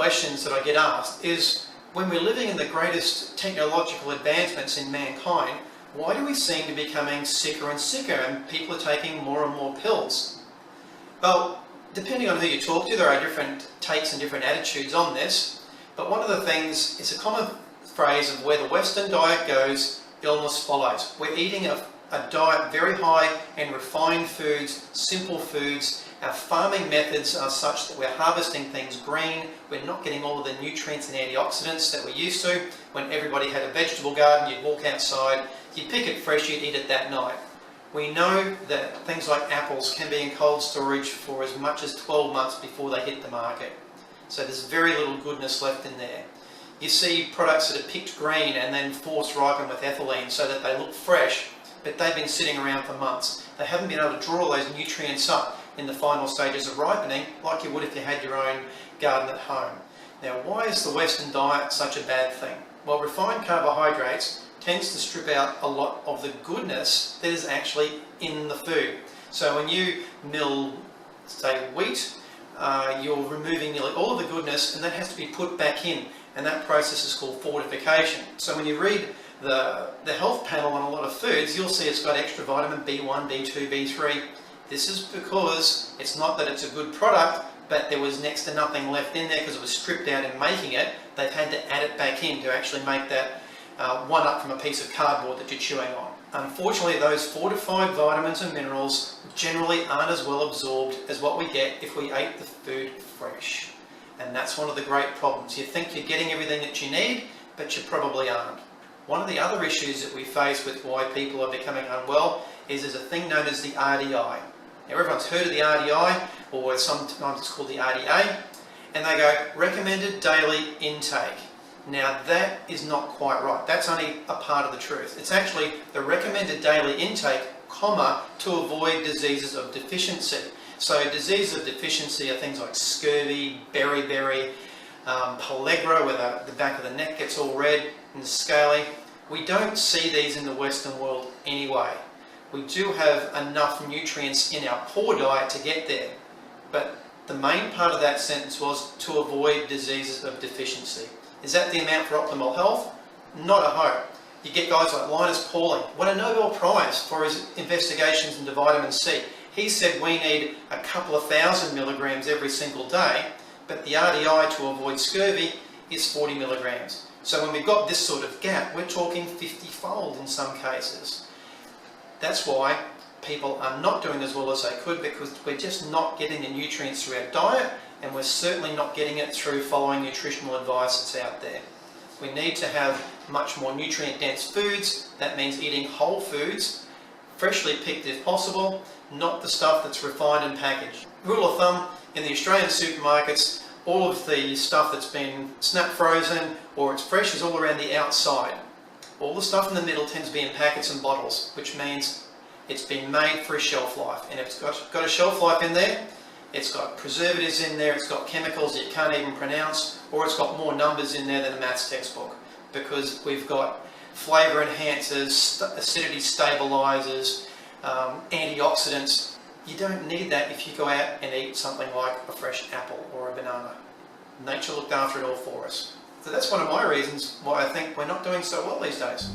questions that I get asked is, when we're living in the greatest technological advancements in mankind, why do we seem to be becoming sicker and sicker and people are taking more and more pills? Well, depending on who you talk to, there are different takes and different attitudes on this, but one of the things, it's a common phrase of where the Western diet goes, illness follows. We're eating a diet very high in refined foods, simple foods. Our farming methods are such that we're harvesting things green. We're not getting all of the nutrients and antioxidants that we're used to. When everybody had a vegetable garden, you'd walk outside, you'd pick it fresh, you'd eat it that night. We know that things like apples can be in cold storage for as much as 12 months before they hit the market. So there's very little goodness left in there. You see products that are picked green and then force ripened with ethylene so that they look fresh, but they've been sitting around for months. They haven't been able to draw those nutrients up in the final stages of ripening like you would if you had your own garden at home. Now, why is the Western diet such a bad thing? Well, refined carbohydrates tends to strip out a lot of the goodness that is actually in the food. So when you mill, say, wheat, you're removing nearly all of the goodness, and that has to be put back in, and that process is called fortification. So when you read the health panel on a lot of foods, you'll see it's got extra vitamin B1, B2, B3. This is because it's not that it's a good product, but there was next to nothing left in there because it was stripped out in making it. They've had to add it back in to actually make that one up from a piece of cardboard that you're chewing on. Unfortunately, those fortified vitamins and minerals generally aren't as well absorbed as what we get if we ate the food fresh. And that's one of the great problems. You think you're getting everything that you need, but you probably aren't. One of the other issues that we face with why people are becoming unwell is there's a thing known as the RDI. Now, everyone's heard of the RDI, or sometimes it's called the RDA, and they go, recommended daily intake. Now, that is not quite right. That's only a part of the truth. It's actually the recommended daily intake, comma, to avoid diseases of deficiency. So diseases of deficiency are things like scurvy, beriberi, pellagra, where the back of the neck gets all red and scaly. We don't see these in the Western world anyway. We do have enough nutrients in our poor diet to get there, but the main part of that sentence was to avoid diseases of deficiency. Is that the amount for optimal health? Not a hope. You get guys like Linus Pauling, won a Nobel Prize for his investigations into vitamin C. He said we need a couple of thousand milligrams every single day, but the RDI to avoid scurvy is 40 milligrams. So when we've got this sort of gap, we're talking 50-fold in some cases. That's why people are not doing as well as they could, because we're just not getting the nutrients through our diet, and we're certainly not getting it through following nutritional advice that's out there. We need to have much more nutrient-dense foods. That means eating whole foods, freshly picked if possible, not the stuff that's refined and packaged. Rule of thumb, in the Australian supermarkets, all of the stuff that's been snap frozen or it's fresh is all around the outside. All the stuff in the middle tends to be in packets and bottles, which means it's been made for a shelf life. And if it's got a shelf life in there, it's got preservatives in there, it's got chemicals that you can't even pronounce, or it's got more numbers in there than a maths textbook, because we've got flavour enhancers, acidity stabilisers, antioxidants. You don't need that if you go out and eat something like a fresh apple or a banana. Nature looked after it all for us. So that's one of my reasons why I think we're not doing so well these days.